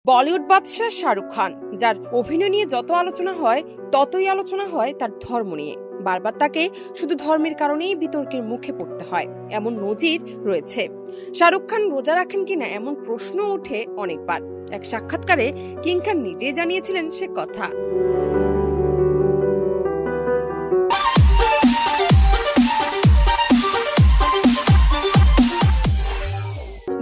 বলিউড বাদশাহ শাহরুখ খান, যার অভিনয় নিয়ে যত আলোচনা হয় ততই আলোচনা হয় তার ধর্ম নিয়ে। বারবার তাকে শুধু ধর্মের কারণেই বিতর্কের মুখে পড়তে হয়, এমন নজির রয়েছে। শাহরুখ খান রোজা রাখেন কিনা এমন প্রশ্ন ওঠে অনেকবার। এক সাক্ষাৎকারে কিং খান নিজেই জানিয়েছিলেন সে কথা।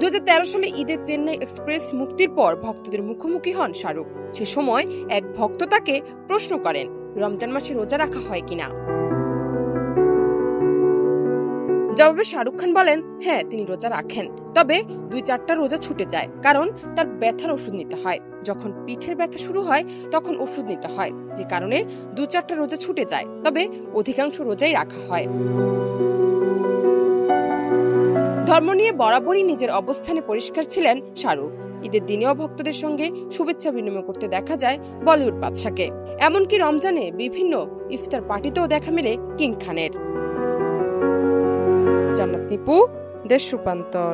2013 সালে ঈদের চেন্নাই এক্সপ্রেস মুক্তির পর ভক্তদের মুখোমুখি হন শাহরুখ। সে সময় এক ভক্ত তাকে প্রশ্ন করেন রমজান মাসে রোজা রাখা হয় কিনা। জবাবে শাহরুখ খান বলেন, হ্যাঁ তিনি রোজা রাখেন, তবে 2-4টা রোজা ছুটে যায়, কারণ তার ব্যথার ওষুধ নিতে হয়। যখন পিঠের ব্যথা শুরু হয় তখন ওষুধ নিতে হয়, যে কারণে 2-4টা রোজা ছুটে যায়, তবে অধিকাংশ রোজাই রাখা হয়। ধর্ম নিয়ে বরাবরই নিজের অবস্থানে পরিষ্কার ছিলেন শাহরুখ। ঈদের দিনেও ভক্তদের সঙ্গে শুভেচ্ছা বিনিময় করতে দেখা যায় বলিউড বাদশাকে। এমনকি রমজানে বিভিন্ন ইফতার পার্টিতেও দেখা মেলে কিং খানের। জান্নাত নিপু, দেশ রূপান্তর।